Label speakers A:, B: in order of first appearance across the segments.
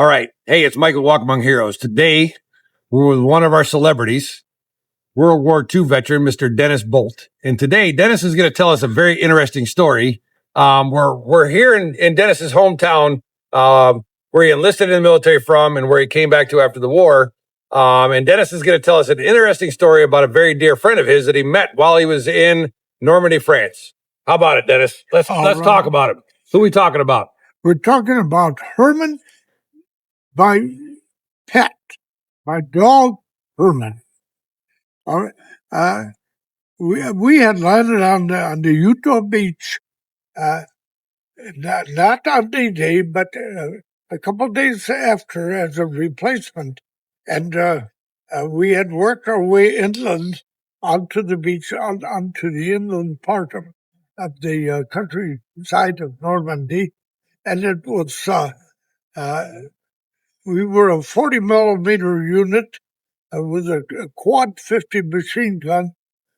A: All right. Hey, it's Michael, Walk Among Heroes. Today, we're with one of our celebrities, World War II veteran, Mr. Dennis Boldt. And today, Dennis is going to tell us a very interesting story. We're here in Dennis's hometown, where he enlisted in the military from and where he came back to after the war. And Dennis is going to tell us an interesting story about a very dear friend of his that he met while he was in Normandy, France. How about it, Dennis? Let's talk about him. Who are we talking about?
B: We're talking about Herman by Pet, my dog Herman. We had landed on the Utah beach, not on D-Day, but a couple of days after as a replacement. And we had worked our way inland onto the beach, onto the inland part of the countryside of Normandy. And it was, we were a 40 millimeter unit with a quad 50 machine gun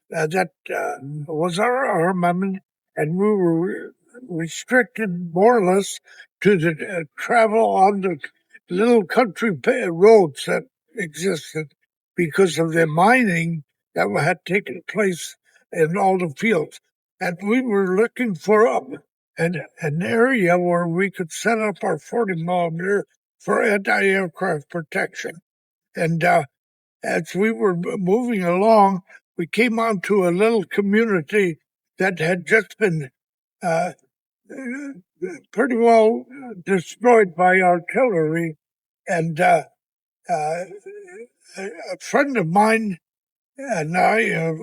B: that was our armament, and we were restricted more or less to the travel on the little country roads that existed because of the mining that had taken place in all the fields. And we were looking for an area where we could set up our 40 millimeter for anti-aircraft protection. And as we were moving along, we came onto a little community that had just been pretty well destroyed by artillery. And a friend of mine and I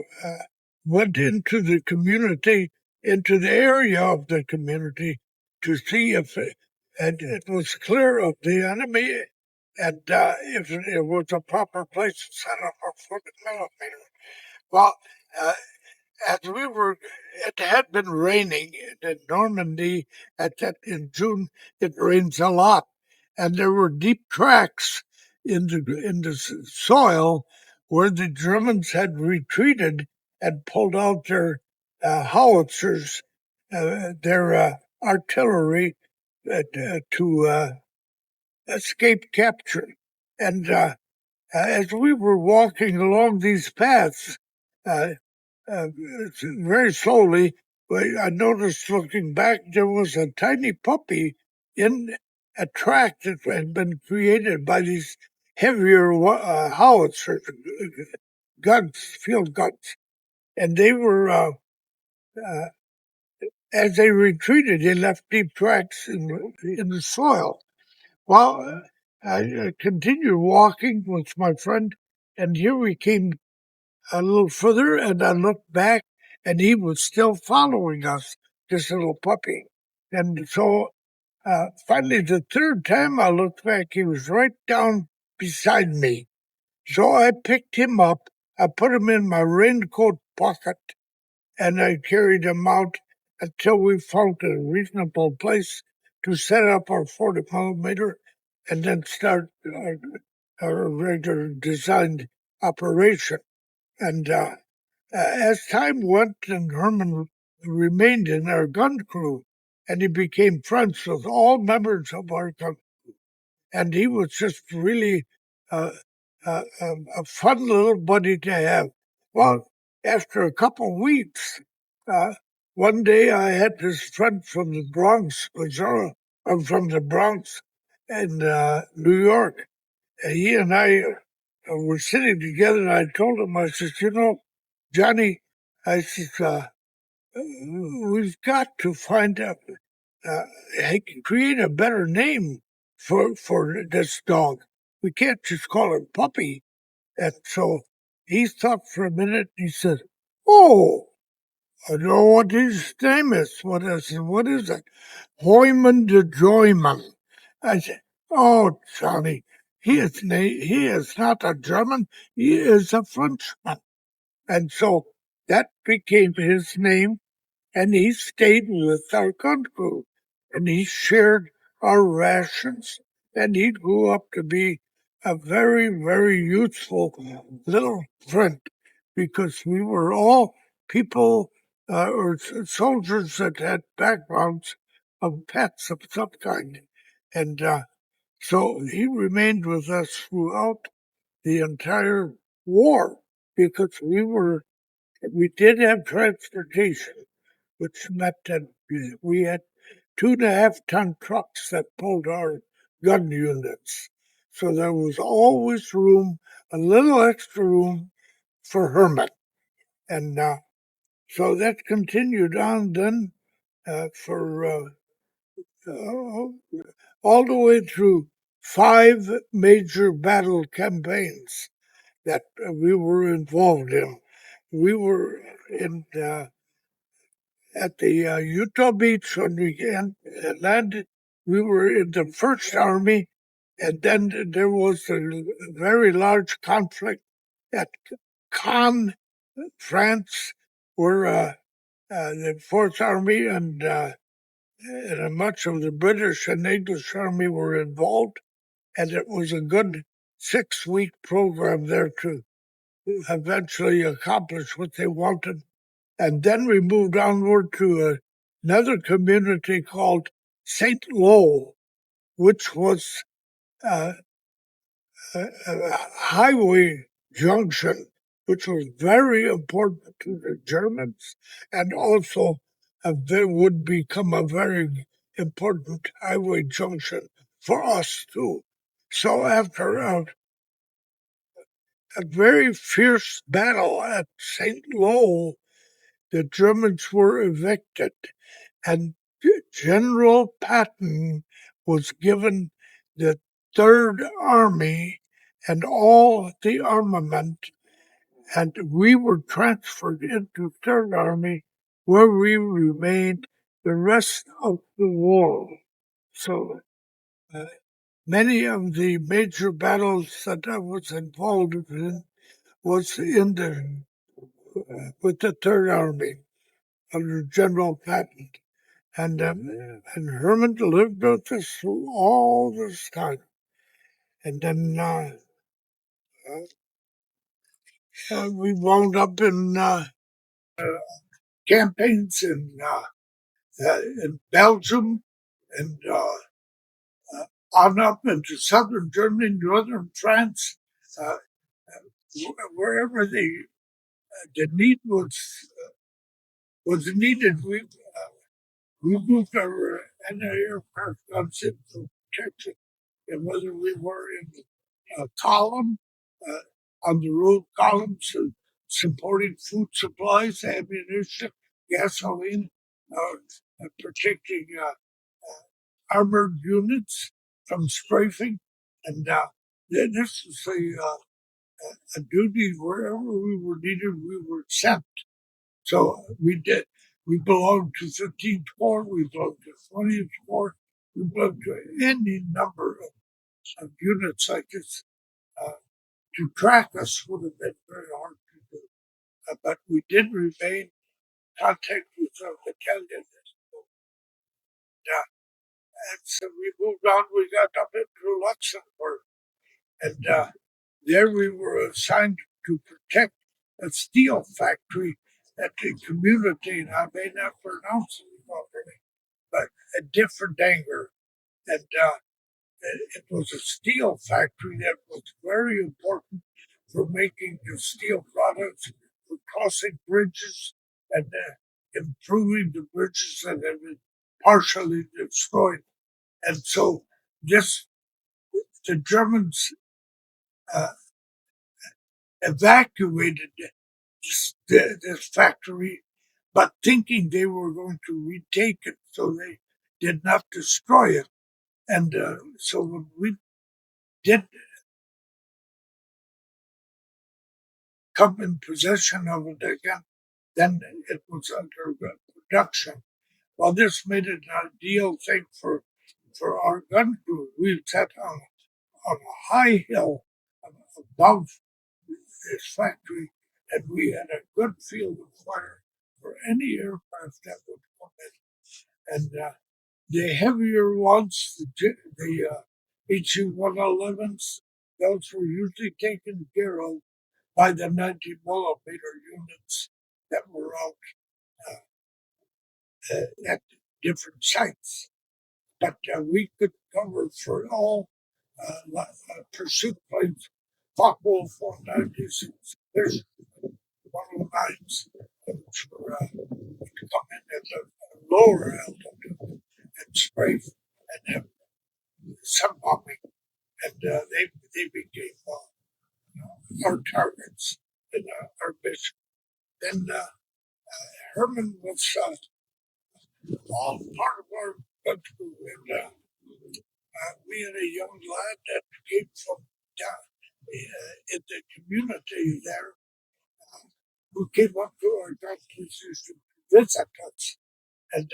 B: went into the community, into the area of the community, to see if it was clear of the enemy and if it was a proper place to set up our 40 millimeter. Well, as we were, it had been raining in Normandy in June. It rains a lot, and there were deep tracks in the soil where the Germans had retreated and pulled out their howitzers, their artillery to escape capture. And as we were walking along these paths, very slowly, I noticed looking back, there was a tiny puppy in a track that had been created by these heavier howitzers, guns, field guns. And they were, as they retreated, they left deep tracks in the soil. Well, I continued walking with my friend, and here we came a little further, and I looked back, and he was still following us, this little puppy. And so finally, the third time I looked back, he was right down beside me. So I picked him up, I put him in my raincoat pocket, and I carried him out until we found a reasonable place to set up our 40 millimeter and then start our regular designed operation. And as time went, and Herman remained in our gun crew, and he became friends with all members of our gun crew. And he was just really a fun little buddy to have. Well, after a couple of weeks, one day I had this friend from the Bronx, Missouri, from the Bronx in New York. And he and I were sitting together, and I told him, I said, Johnny, I said, we've got to find out, create a better name for this dog. We can't just call him Puppy. And so he thought for a minute. He said, "Oh, I know what his name is." What is it? Herman the Joyman. I said, "Oh, Johnny, he is not a German. He is a Frenchman." And so that became his name, and he stayed with our gun crew, and he shared our rations, and he grew up to be a very, very useful little friend, because we were all people or soldiers that had backgrounds of pets of some kind. And So he remained with us throughout the entire war because we did have transportation, which meant that we had 2.5-ton trucks that pulled our gun units. So there was always room, a little extra room for Herman. And so that continued on then for all the way through 5 major battle campaigns that we were involved in. We were in at the Utah Beach when we landed. We were in the First Army, and then there was a very large conflict at Caen, France, where the Fourth Army and much of the British and English Army were involved, and it was a good 6-week program there to eventually accomplish what they wanted. And then we moved onward to another community called St. Lo, which was a highway junction, which was very important to the Germans, and also there would become a very important highway junction for us too. So after a very fierce battle at St. Lo, the Germans were evicted, and General Patton was given the Third Army and all the armament, and we were transferred into Third Army, where we remained the rest of the war. So many of the major battles that I was involved in was in the with the Third Army under General Patton. And Herman lived with us through all this time. And then we wound up in campaigns in Belgium and on up into southern Germany, northern France, uh, wherever the need was needed. We moved our anti-aircraft guns into protection, and whether we were in a column, on the road columns, supporting food supplies, ammunition, gasoline, protecting armored units from strafing. And this was a duty wherever we were needed, we were sent. So we did. We belonged to 15th Corps, we belonged to 20th Corps, we belonged to any number of units like this. To track us would have been very hard to do. But we did remain in contact with our battalion. And so we moved on, we got up into Luxembourg. And there we were assigned to protect a steel factory at the community, and I may not pronounce it properly, but a different anger. And it was a steel factory that was very important for making the steel products, for crossing bridges and improving the bridges that had been partially destroyed. And so the Germans uh, evacuated this factory, but thinking they were going to retake it, so they did not destroy it. And so when we did come in possession of it again, then it was under production. Well, this made it an ideal thing for our gun crew. We sat on a high hill above this factory, and we had a good field of fire for any aircraft that would come in. And the heavier ones, the HE-111s, those were usually taken care of by the 90 millimeter units that were out at different sites. But we could cover for all pursuit planes, Fox-Wolf 496. There's 109s, which were come in at the lower altitude and strafe and have some bombing, and they became our targets and our mission. Then Herman was all part of our country, and we had a young lad that came from down in the community there, who came up to our doctors to visit us, and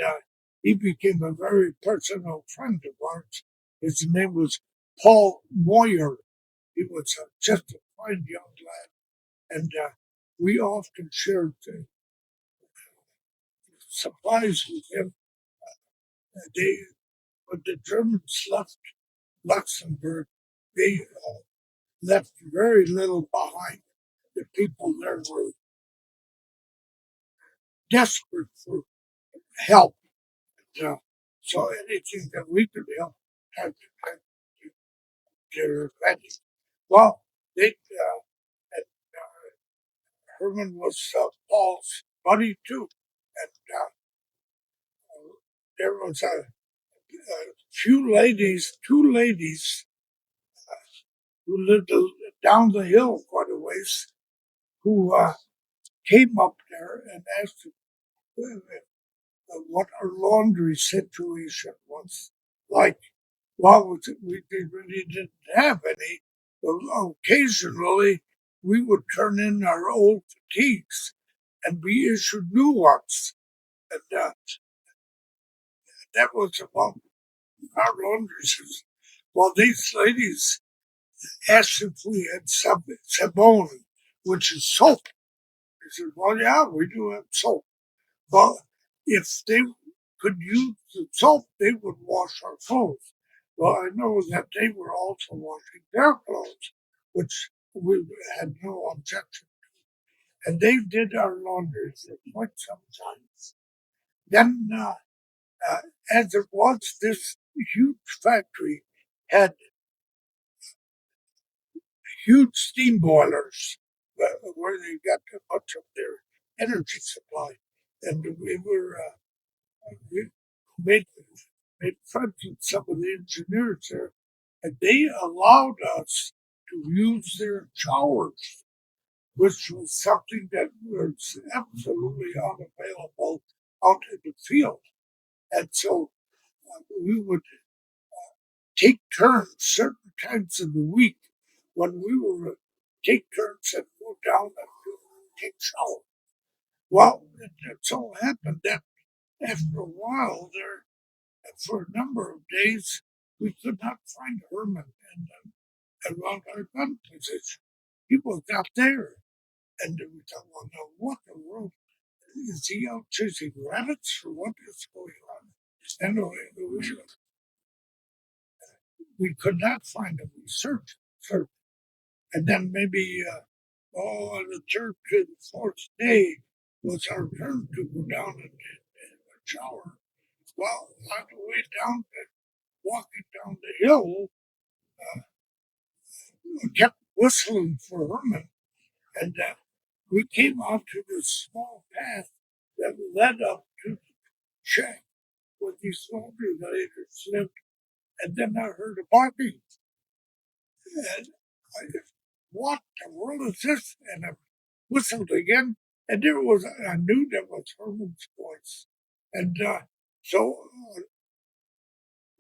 B: he became a very personal friend of ours. His name was Paul Moyer. He was just a fine young lad, and we often shared supplies with him. When the Germans left Luxembourg, they left very little behind. The people there were desperate for help. So anything that we could help had to their advantage. Well, and, Herman was Paul's buddy too, and there was two ladies who lived down the hill quite a ways, who came up there and asked what our laundry situation was like. Well, we really didn't have any. Occasionally, we would turn in our old fatigues and be issued new ones. And that was about our laundry system. Well, these ladies asked if we had sabon, which is soap. I said, well, yeah, we do have soap. But if they could use the soap, they would wash our clothes. Well, I know that they were also washing their clothes, which we had no objection to. And they did our laundry for quite some time. Then, as it was, this huge factory had huge steam boilers where they got much of their energy supply. And we made friends with some of the engineers there, and they allowed us to use their showers, which was something that was absolutely unavailable out in the field. And so we would take turns certain times of the week when we were take turns and go down and take showers. Well, it so happened that after a while there, for a number of days, we could not find Herman around our gun position. He was not there. And we thought, well, now what the world? Is he out chasing rabbits or what is going on? Anyway, we could not find him. We searched. And then maybe, on the third to the fourth day was our turn to go down and shower. Well, on the way down, walking down the hill, we kept whistling for Herman, and we came out to this small path that led up to the shack where these laundry ladies lived, and then I heard a barking, and I said, what the world is this? And I whistled again, and I knew that was Herman's voice, and so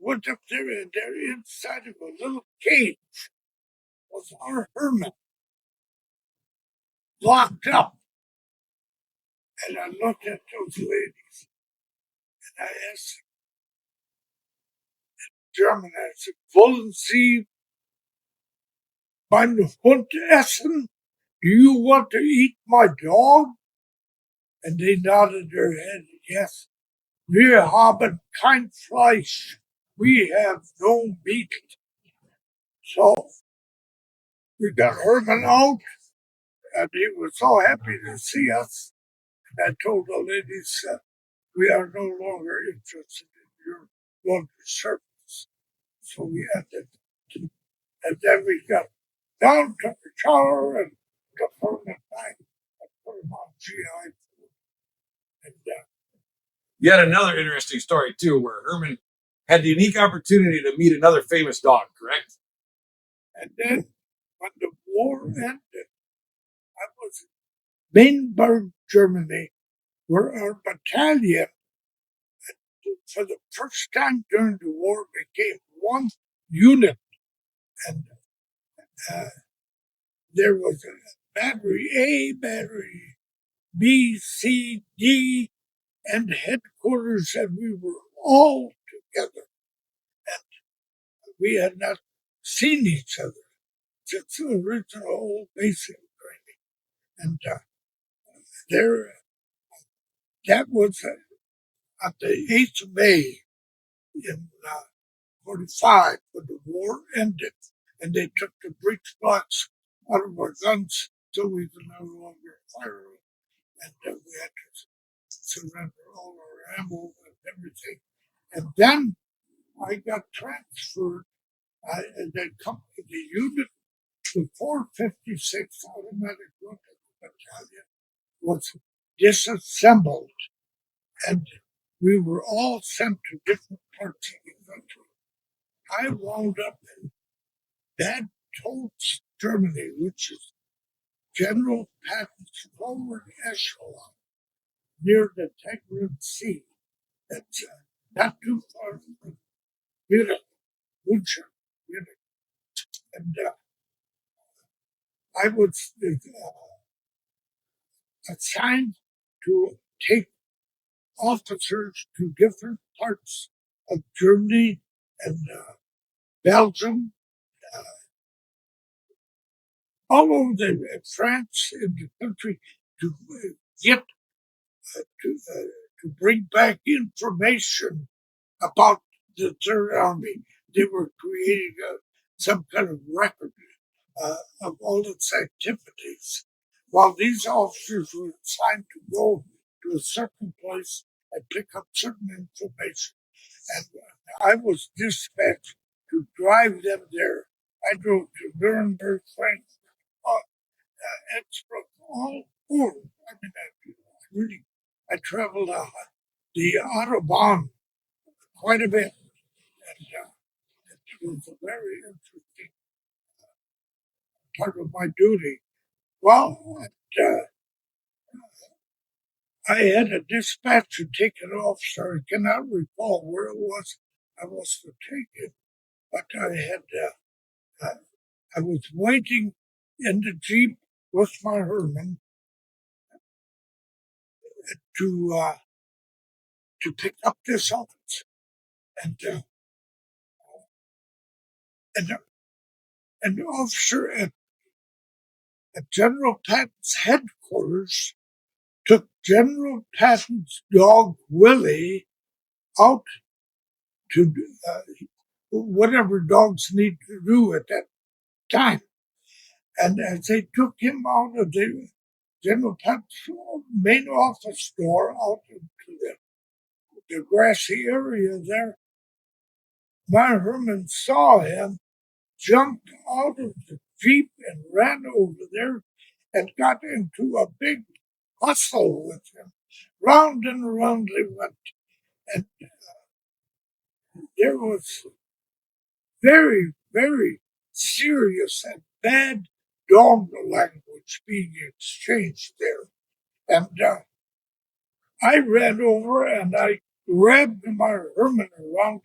B: went up there, and there inside of a little cage was our Herman, locked up. And I looked at those ladies, and I asked in German, I said, wollen Sie meinen Hund essen? Do you want to eat my dog? And they nodded their head, yes. Wir haben kein Fleisch. We have no meat. So we got Herman out, and he was so happy to see us. And I told the ladies, we are no longer interested in your laundry service. So we ended. And then we got down, took a shower, and took Herman back and put him on GI food. And
A: You had another interesting story too, where Herman had the unique opportunity to meet another famous dog, correct?
B: then when the war ended, I was in Mainburg, Germany, where our battalion, for the first time during the war, became one unit. And there was a battery A, battery B, C, D, and headquarters, and we were all together. And we had not seen each other since the original old basic training. And there, that was on the 8th of May in 45 when the war ended, and they took the breech blocks out of our guns so we could no longer fire them. And we had to surrender all our ammo and everything. And then I got transferred, and they come to the unit. The 456 Automatic Rocket Battalion was disassembled, and we were all sent to different parts of the country. I wound up in Bad Tolz, Germany, which is General Patton's forward echelon near the Tigris Sea. That's not too far from Munich, Bulge, Munich. And I was assigned to take officers to different parts of Germany and Belgium, all over France and the country to get to bring back information about the Third Army. They were creating some kind of record of all its activities, while these officers were assigned to go to a certain place and pick up certain information. And I was dispatched to drive them there. I drove to Nuremberg, Frankfurt, Innsbruck, all over. I mean, I traveled the Autobahn quite a bit, and it was a very interesting part of my duty. Well, I had a dispatch to take it off, so I cannot recall where it was I was to take it, but I was waiting in the Jeep with my Herman to pick up this officer, and an officer at General Patton's headquarters took General Patton's dog Willie out to whatever dogs need to do at that time. And as they took him out of the General Patton's main office door out into the grassy area there, my Herman saw him, jumped out of the Jeep and ran over there and got into a big hustle with him. Round and around they went. And there was very, very serious and bad dog language being exchanged there. And I ran over and I grabbed my Herman around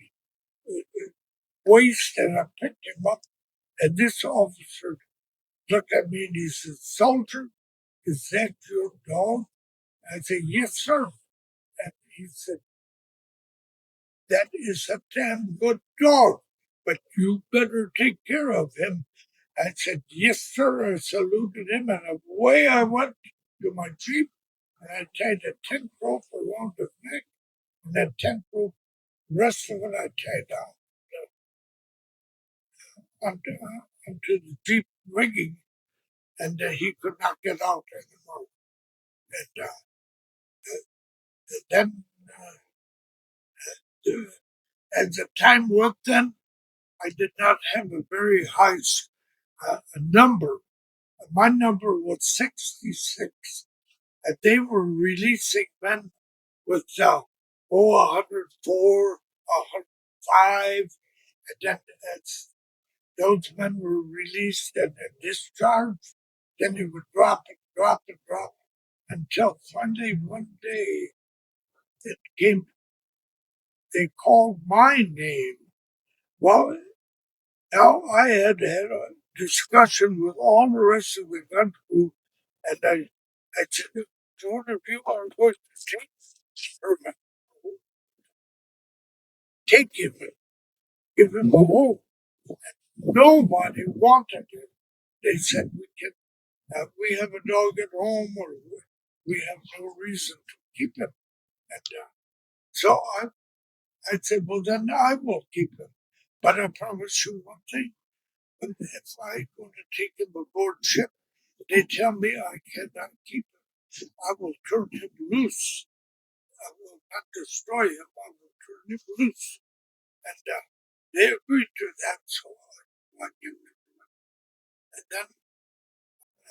B: the waist and I picked him up. And this officer looked at me and he said, "Soldier, is that your dog?" I said, "Yes, sir." And he said, "That is a damn good dog, but you better take care of him." I said, "Yes, sir." I saluted him, and away I went to my Jeep, and I tied a tent rope around his neck, and that tent rope, the rest of it I tied down onto the Jeep rigging, and he could not get out anymore. And then, as the time went then, I did not have a very high number. My number was 66, and they were releasing men with 104, 105, and then as those men were released and discharged, then it would drop and drop and drop until finally one day it came. They called my name. Well, now I had had a discussion with all the rest of the gun crew, and I said, one of you are going to take Herman, take him, give him a home. Nobody wanted it. They said we have a dog at home, or we have no reason to keep him. And so I said, well, then I will keep him. But I promise you one thing. If I go to take him aboard ship, they tell me I cannot keep him. I will turn him loose. I will not destroy him. I will turn him loose. And they agreed to that, so I gave him. And then,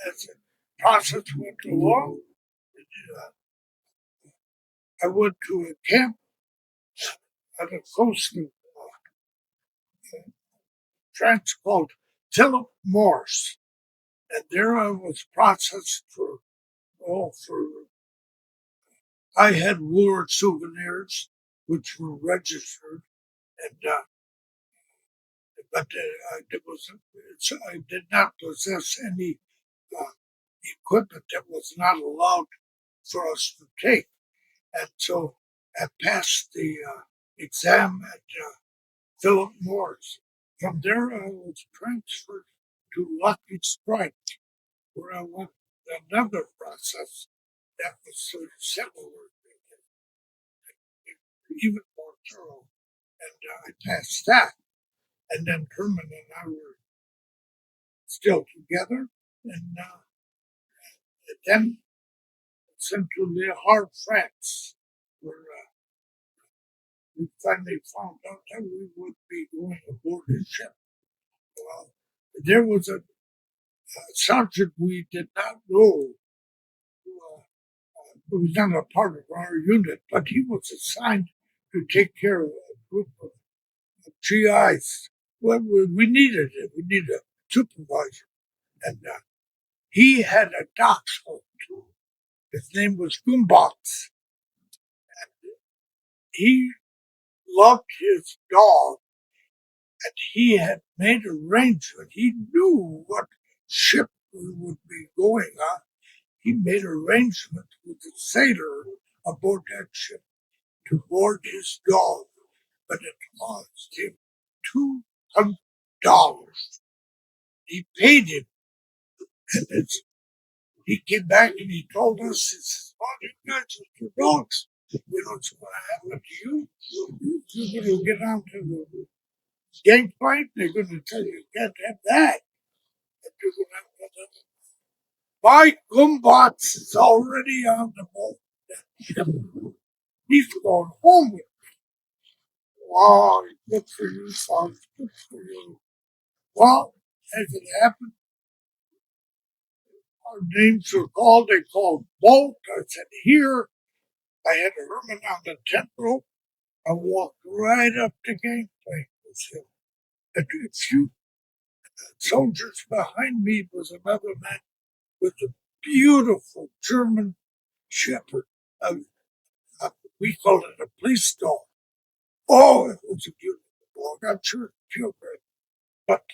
B: as the process went along, I went to a camp on the coast of France called Philip Morris. And there I was processed I had war souvenirs, which were registered, and but I did not possess any equipment that was not allowed for us to take. And so I passed the exam at Philip Morris. From there, I was transferred to Lucky Strike, where I went another process that was sort of similar, even more thorough. And I passed that. And then Herman and I were still together. And then sent to Le Havre, France, where we finally found out that we would be going aboard a ship. Well, there was a sergeant we did not know who was not a part of our unit, but he was assigned to take care of a group of GIs. Well, we needed it. We needed a supervisor. And he had a dachshund. His name was Goombox. He loved his dog, and he had made arrangements. He knew what ship we would be going on. He made arrangements with the sailor aboard that ship to board his dog, but it cost him $200. He paid him, and he came back and he told us, he says, "Oh, you guys with your dogs, you know what's going to happen to you? You're going to get onto the gangplank. They're going to tell you can't have that. And you're going to have that." My Goombots is already on the boat. He's going home with me. Wow, good for you, son. Good for you. Well, as it happened, our names were called. They called Bolt. I said, here. I had Herman on the tent rope. I walked right up the gangplank with him. And a few soldiers behind me was another man with a beautiful German shepherd. We called it a police dog. Oh, it was a beautiful dog. I'm sure it killed her. But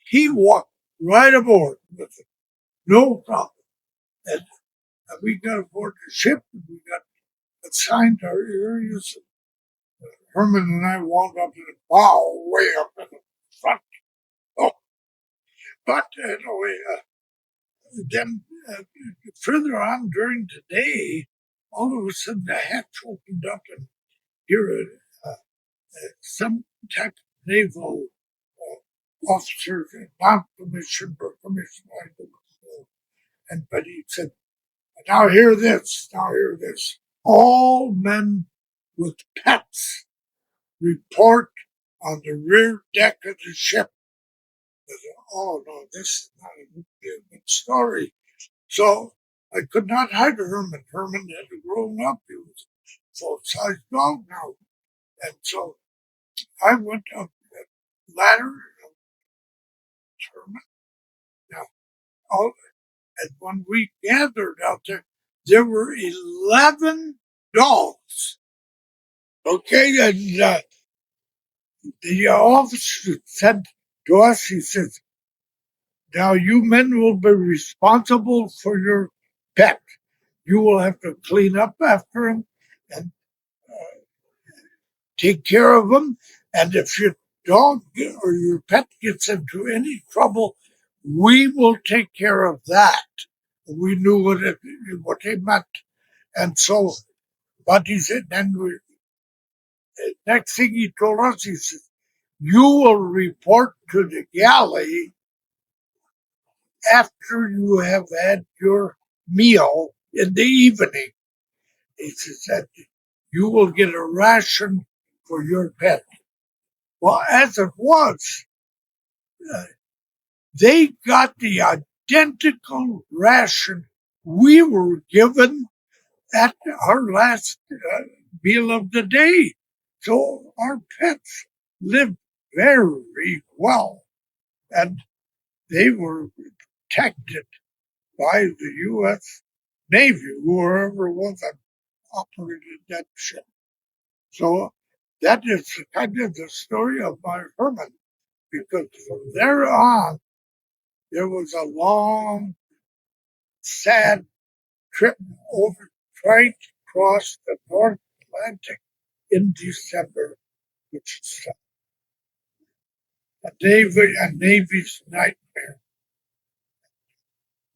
B: he walked right aboard with it. No problem. And we got aboard the ship and we got assigned our areas. Herman and I wound up in a bow way up in the front. Oh, but anyway, then further on during the day, all of a sudden the hatch opened up and here some type of naval officer, not commissioned or commissioned, I don't know. But he said, now hear this, now hear this. All men with pets report on the rear deck of the ship. I said, oh no, this is not a good story. So I could not hide Herman. Herman had grown up. He was a full-size dog now. And so I went up the ladder and Herman. Now, all, and when we gathered out there were 11 dogs. Okay, and the officer said to us, he says, now you men will be responsible for your pet. You will have to clean up after him and take care of him. And if your dog or your pet gets into any trouble, we will take care of that. We knew what they meant. And so, but he said, then next thing he told us, he said, you will report to the galley after you have had your meal in the evening. He said, you will get a ration for your pet. Well, as it was, they got the identical ration we were given at our last meal of the day. So our pets lived very well, and they were protected by the U.S. Navy, whoever it was that operated that ship. So that is kind of the story of my Herman, because from there on, there was a long, sad trip over trying to cross the North Atlantic in December, which is a Navy's nightmare.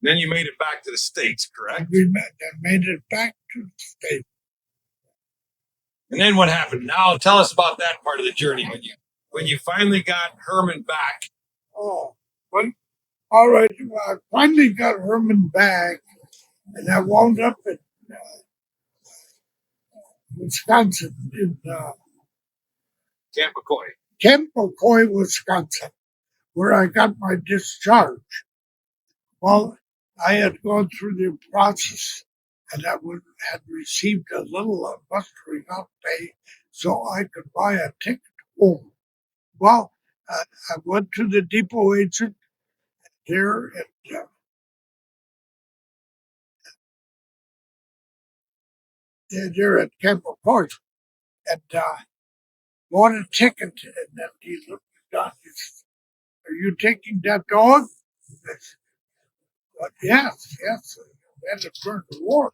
A: Then you made it back to the States, correct?
B: We made it back to the States.
A: And then what happened? Now tell us about that part of the journey when you finally got Herman back.
B: Oh, well, all right. I finally got Herman back, and I wound up in Wisconsin, in
A: Camp McCoy.
B: Camp McCoy, Wisconsin, where I got my discharge. Well, I had gone through the process, and I had received a little mustering out pay so I could buy a ticket home. Well, I went to the depot agent there at Camp McCoy, and bought a ticket, and then he looked down. He said, are you taking that dog? I said, well, yes. And it burned the war.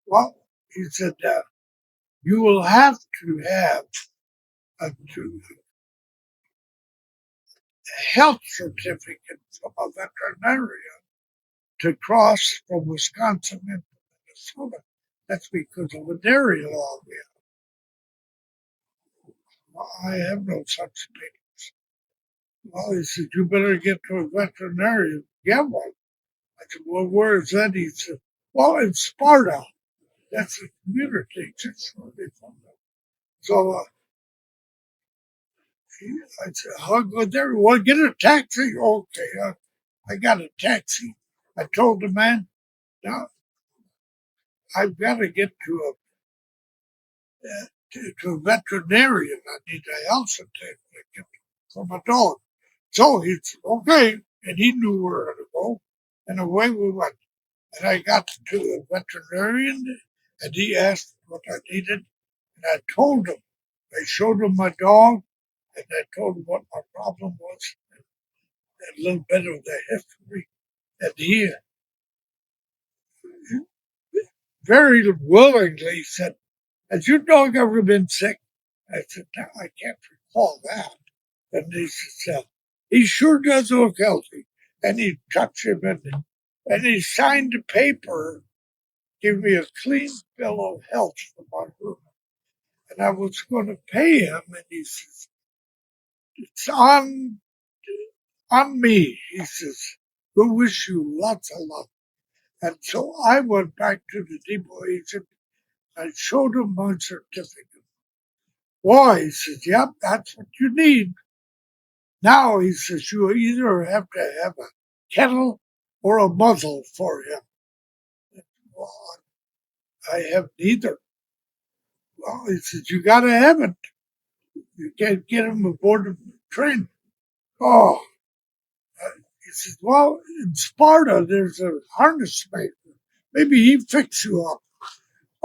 B: Well, he said, you will have to have a health certificate from a veterinarian to cross from Wisconsin into Minnesota. That's because of a dairy law we have. Well, I have no such papers. Well, he said, you better get to a veterinarian, get one. I said, well, where is that? He said, well, in Sparta. That's a community just where they found out. So I said, I'll go there. Well, get a taxi. Okay. I got a taxi. I told the man, now I've got to get to a veterinarian. I need a health certificate for my dog. So he said, okay. And he knew where to go. And away we went. And I got to the veterinarian, and he asked what I needed. And I told him. I showed him my dog, and I told him what my problem was, and a little bit of the history. And he very willingly said, has your dog ever been sick? I said, no, I can't recall that. And he said, he sure does look healthy. And he touched him, and he signed a paper, give me a clean bill of health for my room. And I was going to pay him, and he says, it's on me. He says, we wish you lots of luck. And so I went back to the depot agent. I showed him my certificate. Well, he says, yep, that's what you need. Now, he says, you either have to have a kettle or a muzzle for him. Well, I have neither. Well, he says, you got to have it. You can't get him aboard the train. Oh, he says, well, in Sparta, there's a harness maker. Maybe he fix you up.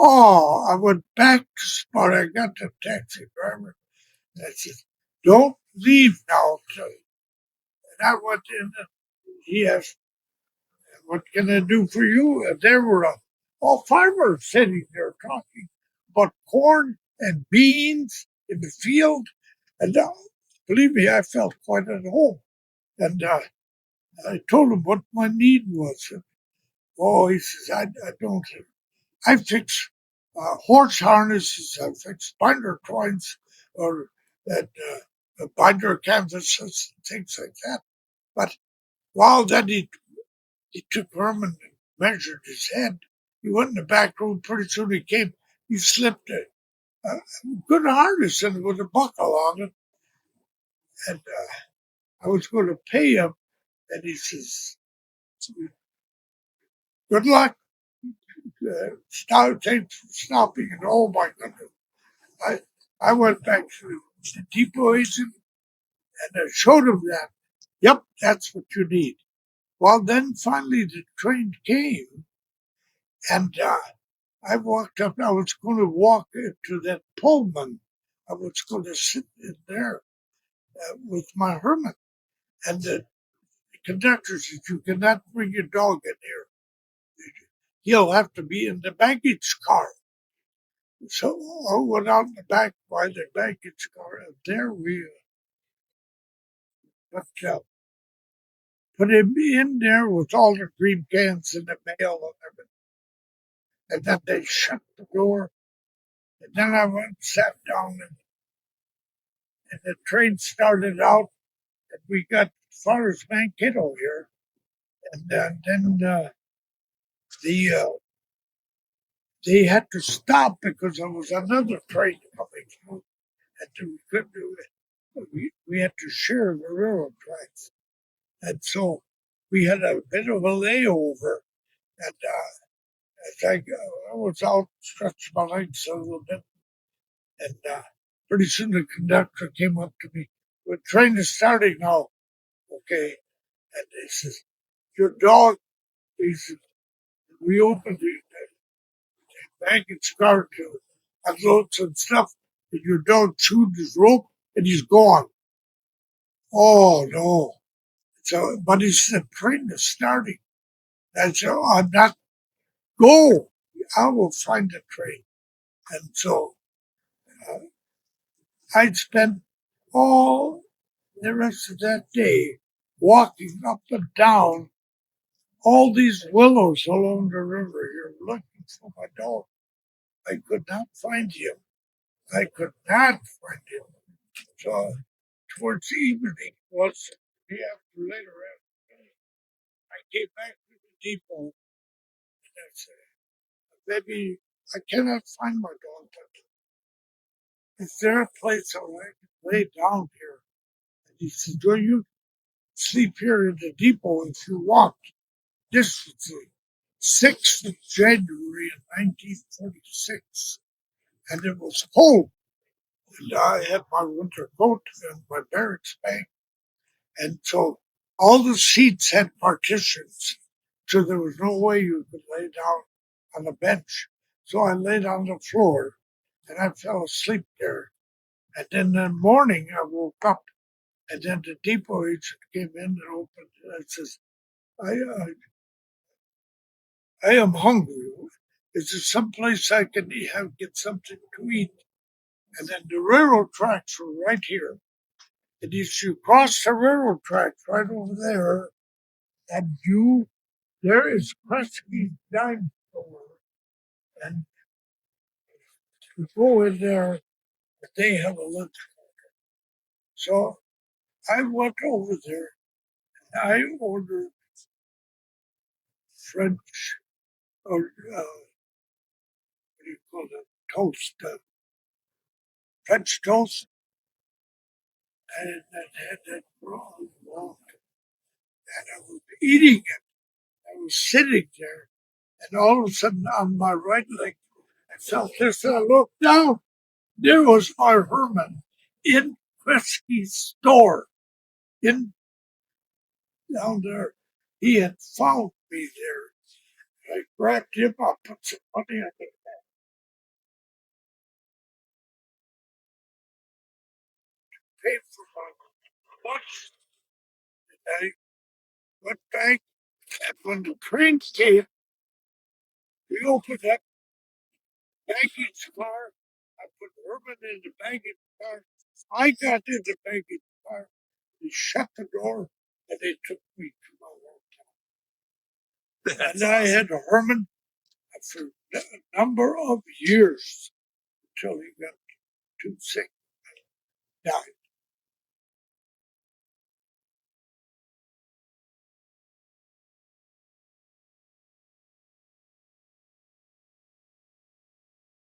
B: Oh, I went back to Sparta. I got the taxi driver. And I said, don't leave now. And I went in and he asked, what can I do for you? And there were all farmers sitting there talking about corn and beans in the field. And believe me, I felt quite at home. And I told him what my need was. And, oh, he says, I don't. I fix horse harnesses. I fix binder twines or that binder canvases and things like that. But while then he took Herman and measured his head. He went in the back room. Pretty soon he came. He slipped a good harness in with a buckle on it. And I was going to pay him. And he says, good luck. Thanks for stopping. And oh my goodness. I went back to the depot agent and I showed him that. Yep, that's what you need. Well, then finally the train came and I walked up. I was going to walk into that Pullman. I was going to sit in there with my Herman. And the conductor said, you cannot bring your dog in here. He'll have to be in the baggage car. So I went out in the back by the baggage car, and there we put him in there with all the green cans and the mail and everything. And then they shut the door. And then I went and sat down, and the train started out, and we got as far as Mankato here. And then they had to stop because there was another train coming through, and we couldn't do it. We had to share the railroad tracks. And so we had a bit of a layover. And as I was out, stretched my legs a little bit, and pretty soon the conductor came up to me. The train is starting now, okay? And he says, your dog, he said, we opened the baggage car to unload some stuff, and your dog chewed his rope, and he's gone. Oh, no. So, but he said, the train is starting. And so I'm not, go. I will find the train. And so I'd spent all the rest of that day walking up and down all these willows along the river here looking for my dog. I could not find him. I could not find him. So towards evening was the after later afternoon, I came back to the depot and I said, maybe I cannot find my dog, but is there a place where I can lay down here? And he said, do you sleep here in the depot if you want? This was the 6th of January in 1946, and it was cold. And I had my winter coat and my barracks bag, and so all the seats had partitions, so there was no way you could lay down on a bench. So I laid on the floor, and I fell asleep there. And then in the morning, I woke up, and then the depot agent came in and opened it and says, I am hungry. Is there some place I can get something to eat? And then the railroad tracks were right here. And if you cross the railroad tracks right over there, and there is Kresge's dime store. And you go in there, they have a lunch. So I went over there and I ordered French, or what do you call it, toast, French toast, and had that wrong. And I was eating it. I was sitting there, and all of a sudden, on my right leg, I felt this. And I looked down. There was my Herman in Kresge's store, in down there. He had found me there. I grabbed him. I put some money on it. Paid for my lunch. And I went back. And when the train came, we opened up the baggage car. I put Herman in the baggage car. I got in the baggage car. They shut the door and they took me to my hotel. And I had Herman for a number of years until he got too sick and died.